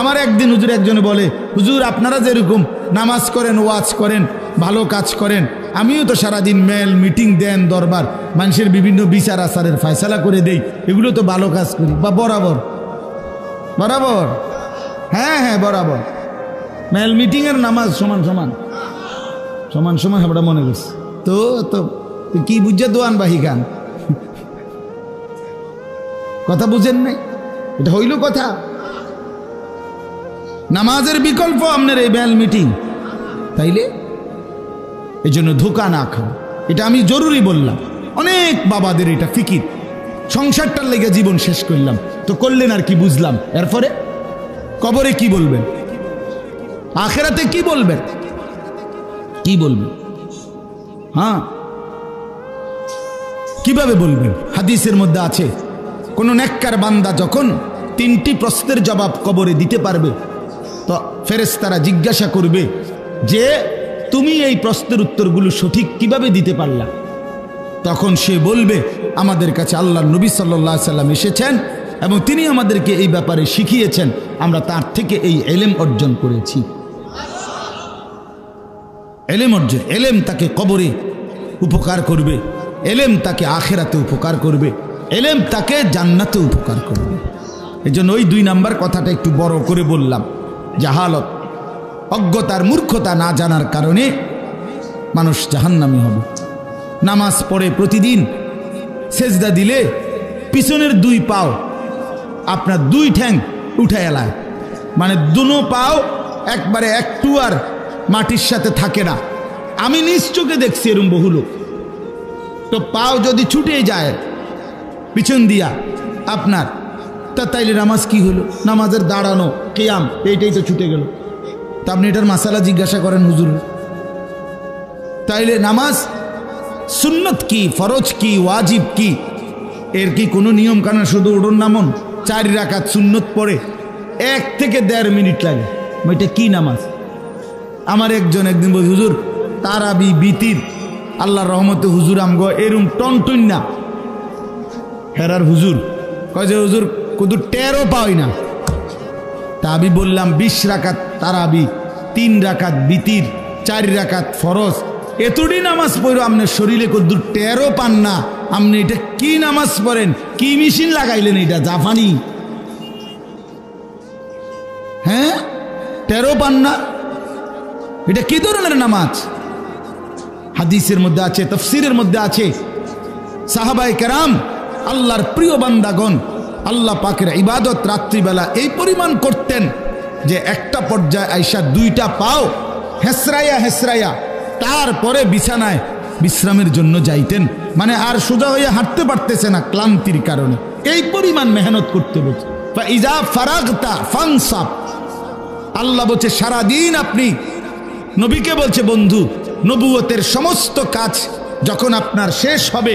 আমার একদিন হুজুর একজনে বলে, হুজুর আপনারা যেরকম নামাজ করেন, ওয়াজ করেন, ভালো কাজ করেন, আমিও তো সারাদিন মেল মিটিং দেন, দরবার, মানুষের বিভিন্ন বিচার আচারের ফয়সালা করে দেই, এগুলো তো ভালো কাজ করি। বা বরাবর বরাবর, হ্যাঁ হ্যাঁ বরাবর, মেল মিটিংয়ের নামাজ সমান সমান সমান সমান আমরা মনে করছি। তো তো কি বুঝছে দোয়ান বাহি গান, কথা বুঝেন নাই? এটা হইল কথা? নামাজের বিকল্প আপনার এই মেল মিটিং, তাইলে এই জন্য ধোকা না খাও, এটা আমি জরুরি বললাম। অনেক বাবাদের এটা ফিকির, সংসারটার লেগে জীবন শেষ করলাম, তো করলেন আর কি বুঝলাম, এরপরে কবরে কি বলবেন, আখেরাতে কি বলবেন, কি বলবেন? হ্যাঁ, কিভাবে বলবেন? হাদিসের মধ্যে আছে, কোন নেককার বান্দা যখন 3টি প্রশ্নের জবাব কবরে দিতে পারবে, তো ফেরেশতারা জিজ্ঞাসা করবে যে তুমি এই প্রশ্নের উত্তরগুলো সঠিক কিভাবে দিতে পারলা? তখন সে বলবে, আমাদের কাছে আল্লাহর নবী সাল্লাল্লাহু আলাইহি সাল্লাম এসেছেন এবং তিনি আমাদেরকে এই ব্যাপারে শিখিয়েছেন, আমরা তার থেকে এই ইলম অর্জন করেছি। ইলম অর্জন, ইলম তাকে কবরে উপকার করবে, ইলম তাকে আখিরাতে উপকার করবে, ইলম তাকে জান্নাতে উপকার করবে। এজন্য ওই 2 নাম্বার কথাটা একটু বড় করে বললাম। জাহালত, অজ্ঞতার, মূর্খতা, না জানার কারণে মানুষ জাহান্নামী হবে। নামাজ পড়ে প্রতিদিন সেজদা দিলে পিছনের 2 পাও আপনার 2 ঠ্যাং উঠে এলায়, মানে দুনো পাও একবারে একটু আর মাটির সাথে থাকে না। আমি নিজ চোখে দেখছি এরকম বহু লোক। তো পাও যদি ছুটে যায় পিছন দিয়া আপনার, তা তাইলে নামাজ কি হলো? নামাজের দাঁড়ানো, কিয়াম, এইটাই তো ছুটে গেল। তা আপনি এটার মাসালা জিজ্ঞাসা করেন হুজুর। তাইলে নামাজ সুন্নত কি, ফরজ কি, ওয়াজিব কি, এর কি কোনো নিয়ম কানুন? শুধু উড়ন নামন 4 রাকাত সুন্নত পড়ে 1 থেকে 1.5 মিনিট লাগে, ওইটা কি নামাজ? আমার একজন একদিন বলছে, হুজুর তারাবি বিতির আল্লাহর রহমতে হুজুর আমগো এরম টনটন না। হেরার হুজুর কয় যে হুজুর কুদুর টেরও পাই না। তা আমি বললাম 20 রাকাত তারাবি, 3 রাকাত বিতির, 4 রাকাত ফরজ, এতটি নামাজ পড়ো আপনার শরীরে কুদুর টেরও পান না, আপনি এটা কি নামাজ পড়েন? কি মেশিন লাগাইলেন? এটা জাপানি? হ্যাঁ, টেরও পান না, এটা কি ধরনের নামাজ? হাদিসের মধ্যে আছে, তাফসীরের মধ্যে আছে, সাহাবায়ে কেরাম আল্লাহর প্রিয় বান্দাগণ আল্লাহ পাকের ইবাদত রাত্রিবেলা এই পরিমাণ করতেন যে একটা পর্যায়ে আইসা 2টা পাও হেসরাইয়া হেসরাইয়া তারপরে বিছানায় বিশ্রামের জন্য যাইতেন। মানে আর সোজা হয়ে হাঁটতে পারতেছে না ক্লান্তির কারণে, এই পরিমাণ মেহনত করতে বলছে। ফাইজা ফারাগতা ফানসাব, আল্লাহ বলছে সারাদিন আপনি, নবীকে বলছে বন্ধু, নবুয়তের সমস্ত কাজ যখন আপনার শেষ হবে,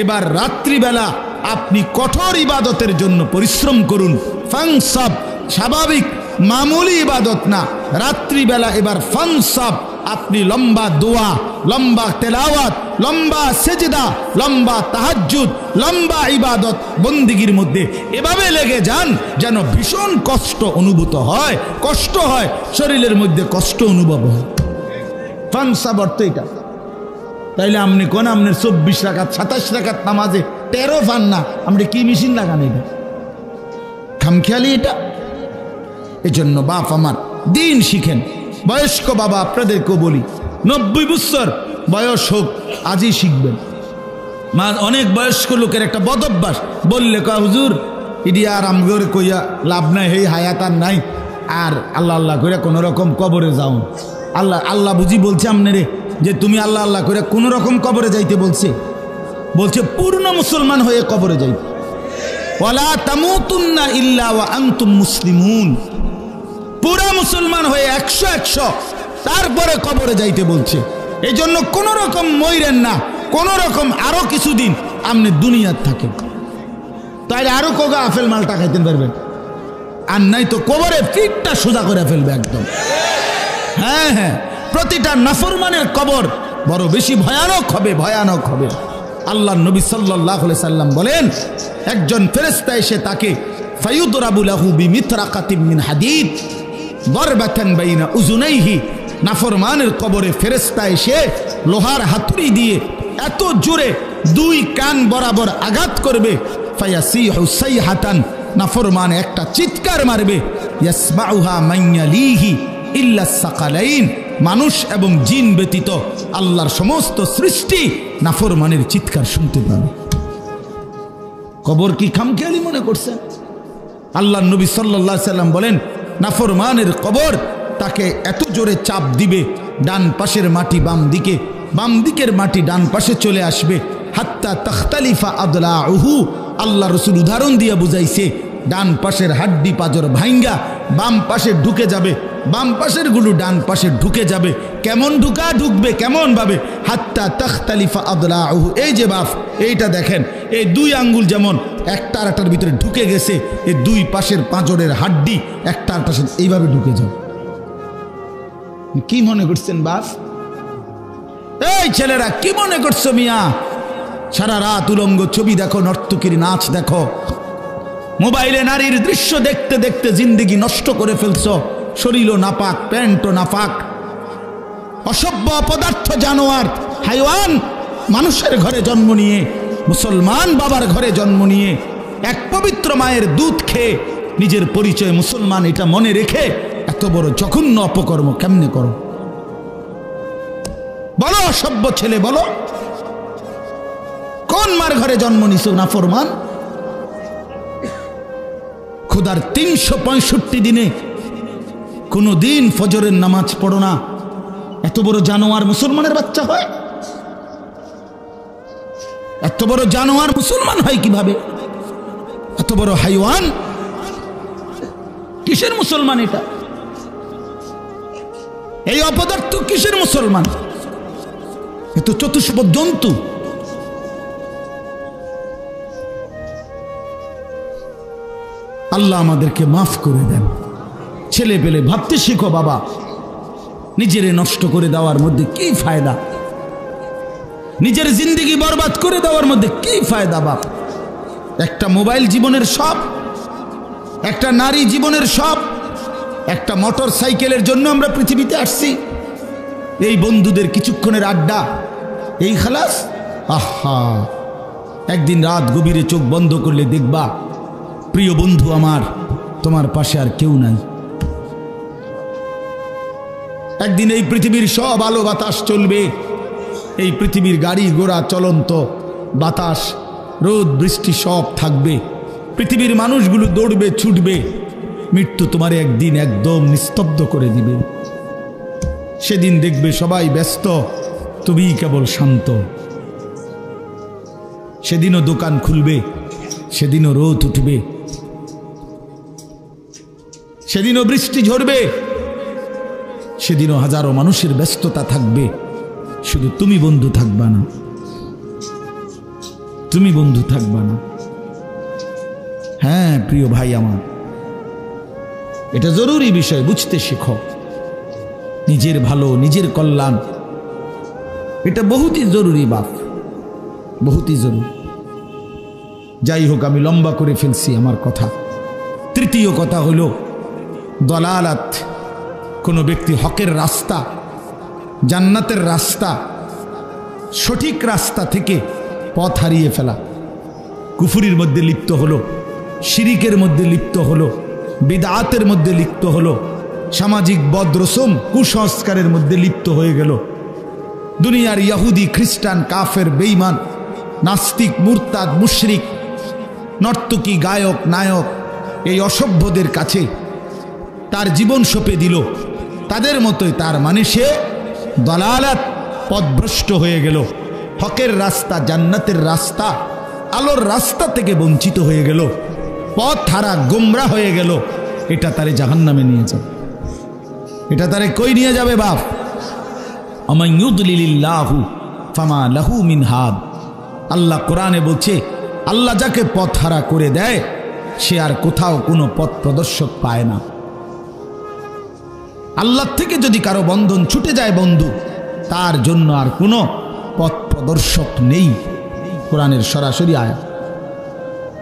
এবার রাত্রিবেলা আপনি কঠোর ইবাদতের জন্য পরিশ্রম করুন। ফানসাব স্বাভাবিক মামুলি ইবাদত না, রাত্রিবেলা এবার ফানসাব আপনি লম্বা দোয়া, লম্বা তেলাওয়াত, লম্বা সেজদা, লম্বা তাহাজ্জুদ, লম্বা ইবাদত বন্দিগির মধ্যে এভাবে লেগে যান যেন ভীষণ কষ্ট অনুভূত হয়, কষ্ট হয়, শরীরের মধ্যে কষ্ট অনুভব হয়। ফানসাব অর্থ এটা। তাইলে আপনি কোন আপনার 24 রাকাত 27 রাকাত নামাজে 13 পান না, আপনি কি মেশিন লাগান? এটা খামখেয়ালি এটা। এই জন্য বাপ আমার দিন শিখেন। বয়স্ক বাবা আপনাদেরকেও বলি, 90 বছর বয়স হোক আজই শিখবেন। অনেক বয়স্ক লোকের একটা বদ অভ্যাস, বললে কয় হুজুর ইডি আর আমগরে কইয়া লাভ নাই, হেই হায়াত আর নাই, আর আল্লাহ আল্লাহ করে কোনো রকম কবরে যাও। আল্লাহ আল্লাহ বুঝি বলছে আপনারে যে তুমি আল্লাহ আল্লাহ করে কোন রকম কবরে যাইতে বলছে? বলছে পূর্ণ মুসলমান হয়ে কবরে যাইতে। ওয়ালা তামুতুন্না ইল্লা ওয়া আনতুম মুসলিমুন, পুরা মুসলমান হয়ে 100 তারপরে কবরে যাইতে বলছে। এই জন্য কোন রকম মইরেন না, কোন রকম আরো কিছুদিন আপনি দুনিয়ার থাকেন, তাইলে আরো কোগা আফেল মালটা খাইতে পারবেন, আর নাই তো কবরে পিঠটা সোজা করে ফেলবে একদম। হ্যাঁ হ্যাঁ, প্রতিটা নাফরমানের কবর বড় বেশি ভয়ানক হবে, ভয়ানক হবে। আল্লাহ নবী সাল্লাল্লাহু আলাইহি সাল্লাম বলেন, একজন ফেরেশতা এসে তাকে ফায়ুদরাবু লাহু বিমিতরাকাতিন মিন হাদিদ দারবাতান বাইনা উযুনাইহি, নাফরমানের কবরে ফেরেশতা এসে লোহার হাতুড়ি দিয়ে এত জোরে দুই কান বরাবর আঘাত করবে, ফায়াসিহু সাইহাতান, নাফরমান একটা চিৎকার মারবে, ইয়াসমাউহা মান ইয়ালিহি ইল্লা সাকালাইন, মানুষ এবং জিন ব্যতীত আল্লাহর সমস্ত সৃষ্টি নাফরমানের চিৎকার শুনতে পাবে। কবর কি খামখেয়ালি মনে করছে? আল্লাহর নবী সাল্লাল্লাহু আলাইহি সাল্লাম বলেন, নাফরমানের কবর তাকে এত জোরে চাপ দিবে, ডান পাশের মাটি বাম দিকে, বাম দিকের মাটি ডান পাশে চলে আসবে, হাত্তা তাখতালিফা আদলাউহু, আল্লাহ রাসূল উদাহরণ দিয়ে বুঝাইছে, ডান পাশের হাড্ডি পাজর ভাঙ্গা বাম পাশে ঢুকে যাবে, বাম পাশের গুলো ডান পাশে ঢুকে যাবে। কেমন ঢুকবে কেমন ভাবে? হাত্তা তাখতালিফা আদলাউহু, এই যে বাপ এইটা দেখেন, এই দুই আঙ্গুল যেমন একটা আরেকটার ভিতরে ঢুকে গেছে, এই দুই পাশের পাঁজরের হাড্ডি একটা আরেকটার সাথে এইভাবে ঢুকে যাবে। কি মনে করছেন বাপ? এই ছেলেরা কি মনে করছো মিয়া? সারা রাত উলঙ্গ ছবি দেখো, নর্তকীর নাচ দেখো, মোবাইলে নারীর দৃশ্য দেখতে দেখতে জিন্দেগি নষ্ট করে ফেলছো। শরীরও নাপাক, প্যান্টও নাপাক, অসভ্য অপদার্থ জানোয়ার হাইওয়ান, মানুষের ঘরে জন্ম নিয়ে, মুসলমান বাবার ঘরে জন্ম নিয়ে, এক পবিত্র মায়ের দুধ খেয়ে নিজের পরিচয় মুসলমান এটা মনে রেখে এত বড় জঘন্য অপকর্ম কেমনে করো? বলো অসভ্য ছেলে, বলো কোন মার ঘরে জন্ম নিছো নাফরমান? খোদার 365 দিনে কোনো দিন ফজরের নামাজ পড়ো না, এত বড় জানোয়ার মুসলমানের বাচ্চা হয়? এত বড় জানোয়ার মুসলমান হয় কিভাবে? এত বড় হাইওয়ান কিসের মুসলমান? এটা এই অপদার্থ কিসের মুসলমান? এ তো চতুষ্পদ জন্তু। আল্লাহ আমাদেরকে মাফ করে দেন। ছেলে পেলে ভাবতে শিখো বাবা, নিজেরে নষ্ট করে দেওয়ার মধ্যে কি ফায়দা? নিজের জিন্দেগি বরবাদ করে দেওয়ার মধ্যে কি ফায়দা বাপ? একটা মোবাইল জীবনের সব, একটা নারী জীবনের সব, একটা মোটর সাইকেলের জন্য আমরা পৃথিবীতে আসছি, এই বন্ধুদের কিছুক্ষণের আড্ডা, এই খালাস। আহা, একদিন রাত গভীরে চোখ বন্ধ করলে দেখবা প্রিয় বন্ধু আমার, তোমার পাশে আর কেউ নাই। একদিন এই পৃথিবীর সব আলো বাতাস চলবে, এই পৃথিবীর গাড়ি ঘোড়া চলন্ত বাতাস, রোদ বৃষ্টি সব থাকবে, পৃথিবীর মানুষগুলো দৌড়বে ছুটবে, মৃত্যু তোমারে একদিন একদম নিস্তব্ধ করে দিবে। সেদিন দেখবে সবাই ব্যস্ত, তুমি কেবল শান্ত। সেদিনও দোকান খুলবে, সেদিনও রোদ উঠবে, সেদিনও বৃষ্টি ঝরবে, সেদিনও হাজারো মানুষের ব্যস্ততা থাকবে, শুধু তুমি বন্ধু থাকবা না, তুমি বন্ধু থাকবা না। হ্যাঁ প্রিয় ভাই আমার, এটা জরুরি বিষয়, বুঝতে শিখো। নিজের ভালো, নিজের কল্যাণ, এটা বহুতই জরুরি বাপ, বহুতই জরুরি। যাই হোক, আমি লম্বা করে ফেলছি আমার কথা। তৃতীয় কথা হলো দলালাত, কোনো ব্যক্তি হকের রাস্তা, জান্নাতের রাস্তা, সঠিক রাস্তা থেকে পথ হারিয়ে ফেলা, কুফরির মধ্যে লিপ্ত হলো, শিরিকের মধ্যে লিপ্ত হলো, বিদআতের মধ্যে লিপ্ত হলো, সামাজিক বদরসম কুসংস্কারের মধ্যে লিপ্ত হয়ে গেল। দুনিয়ার ইহুদি খ্রিস্টান কাফের বেঈমান নাস্তিক মুরতাদ মুশরিক নর্তকী গায়ক নায়ক এই অসভ্যদের কাছে তার জীবন সঁপে দিল, তাদের মতোই তার মানে সে দলালাত পথভ্রষ্ট হয়ে গেল, হকের রাস্তা, জান্নাতের রাস্তা, আলোর রাস্তা থেকে বঞ্চিত হয়ে গেল, পথ হারা গোমরা হয়ে গেল। এটা তারে জাহান্নামে নিয়ে যাবে, এটা তারে কই নিয়ে যাবে বাপ? আমান ইউদলিলিল্লাহু ফামা লাহু মিন হাদ। আল্লাহ কোরআনে বলছে, আল্লাহ যাকে পথ হারা করে দেয় সে আর কোথাও কোনো পথ প্রদর্শক পায় না। আল্লাহ থেকে যদি কারো বন্ধন ছুটে যায় বন্ধু, তার জন্য আর কোনো পথ প্রদর্শক নেই। কোরআনের সরাসরি আয়াত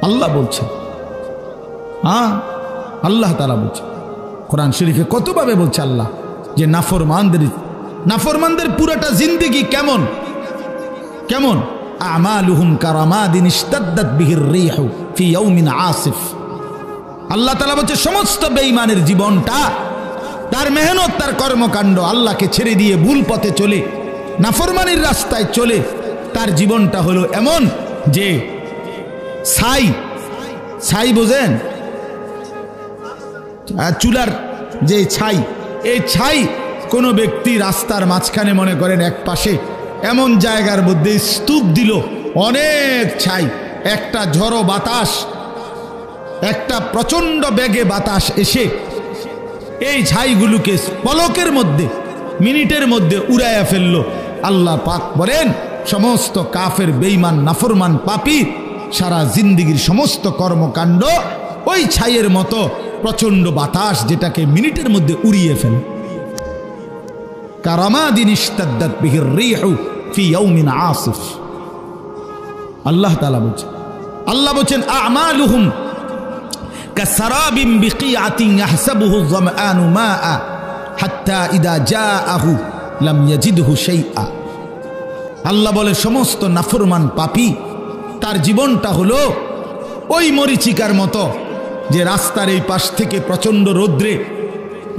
আল্লাহ বলছে। হ্যাঁ, আল্লাহ তাআলা বলছে কোরআন শরীফে কতভাবে বলছে আল্লাহ যে নাফরমানদের পুরাটা জিন্দেগি কেমন কেমন। আমালুহুম কারামাদিন ইশতাদ্দাত বিহির রিহু ফি ইয়াউমিন আসিফ। আল্লাহ তাআলা বলছে সমস্ত বেঈমানের জীবনটা, তার মেহনত, তার কর্মকাণ্ড আল্লাহকে ছেড়ে দিয়ে ভুল পথে চলে, নাফরমানির রাস্তায় চলে, তার জীবনটা হলো এমন যে ছাই বোঝেন, চুলার যে ছাই, এই ছাই কোনো ব্যক্তি রাস্তার মাঝখানে মনে করেন এক পাশে এমন জায়গার মধ্যে স্তূপ দিল, অনেক ছাই, একটা ঝড়ো বাতাস, একটা প্রচন্ড বেগে বাতাস এসে এই ছাইগুলোকে পলকের মধ্যে, মিনিটের মধ্যে উড়াইয়া ফেলল। আল্লাহ পাক বলেন সমস্ত কাফের, বেঈমান, নাফরমান, পাপী সারা জিন্দেগীর সমস্ত কর্মকাণ্ড ওই ছাইয়ের মতো প্রচন্ড বাতাস যেটাকে মিনিটের মধ্যে উড়িয়ে ফেলে। কারামাদিন ইশতাদ্দাত বিহির রিহু ফি ইয়াউমিন আসিফ। আল্লাহ তাআলা বলেন, আল্লাহ বলেন আমালুহুম কাসারাবিন বিকিআতিন ইয়াহসাবুহু যামআনু মাআ হাত্তা ইদা জাআহু লাম ইয়াজিদহু শাইআ। আল্লাহ বলে সমস্ত নাফরমান পাপী তার জীবনটা হলো ওই মরিচিকার মতো, যে রাস্তার এই পাশ থেকে প্রচন্ড রৌদ্রে,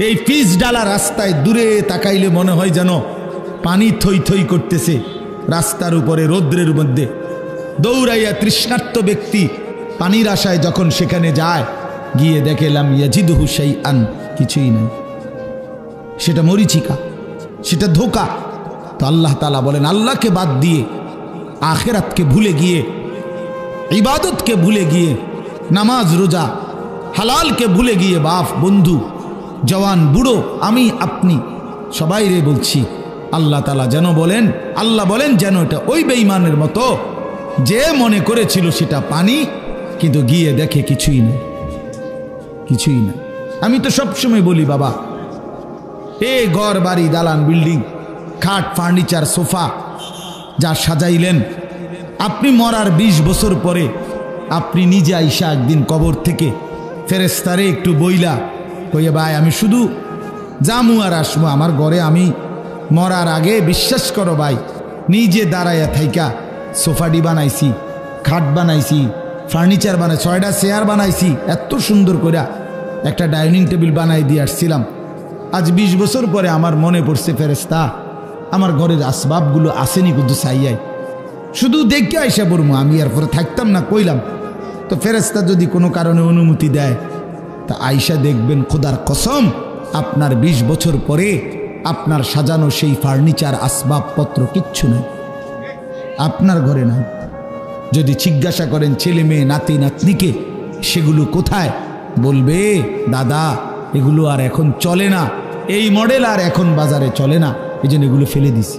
এই পিচ ডালা রাস্তায় দূরে তাকাইলে মনে হয় যেন পানি থই থই করতেছে রাস্তার উপরে রৌদ্রের মধ্যে। দৌড়াইয়া তৃষ্ণার্ত ব্যক্তি পানির আশায় যখন সেখানে যায়, গিয়ে দেখে লাম ইয়াজিদহু শাইআন, কিছুই নাই, সেটা মরিচিকা, সেটা ধোঁকা। তো আল্লাহ তাআলা বলেন আল্লাহকে বাদ দিয়ে, আখিরাতকে ভুলে গিয়ে, ইবাদতকে ভুলে গিয়ে, নামাজ রোজা হালালকে ভুলে গিয়ে, বাপ বন্ধু জওয়ান বুড়ো আমি আপনি সবাই রে বলছি, আল্লাহ তাআলা যেন বলেন, আল্লাহ বলেন যেন এটা ওই বেঈমানের মতো যে মনে করেছিল সেটা পানি, কিন্তু গিয়ে দেখে কিছুই নেই, কিছুই না। আমি তো সবসময় বলি বাবা, এই ঘর বাড়ি দালান বিল্ডিং, খাট ফার্নিচার সোফা যা সাজাইলেন, আপনি মরার 20 বছর পরে আপনি নিজে আইসা একদিন কবর থেকে ফেরেশতারে একটু বইলা কইয়া, ভাই আমি শুধু জামু আর আসবো আমার ঘরে, আমি মরার আগে বিশ্বাস করো ভাই নিজে দাঁড়াইয়া থাইকা সোফাটি বানাইছি, খাট বানাইছি, ফার্নিচার বানাই, 6টা চেয়ার বানাইছি, এত সুন্দর করে একটা ডাইনিং টেবিল বানাই দিয়ে আসছিলাম। আজ 20 বছর পরে আমার মনে পড়ছে ফেরেশতা আমার ঘরের আসবাবগুলো আসেনি, কিন্তু চাইয়াই শুধু দেখে আইসা পড়বো, আমি এরপরে থাকতাম না কইলাম। তো ফেরেশতা যদি কোনো কারণে অনুমতি দেয় তা আইসা দেখবেন খোদার কসম আপনার 20 বছর পরে আপনার সাজানো সেই ফার্নিচার আসবাবপত্র কিচ্ছু নেই, আপনার ঘরে নাই। যদি জিজ্ঞাসা করেন ছেলে মেয়ে নাতি নাতনিকে সেগুলো কোথায়, বলবে দাদা এগুলো আর এখন চলে না, এই মডেল আর এখন বাজারে চলে না, এই জন্য এগুলো ফেলে দিছি।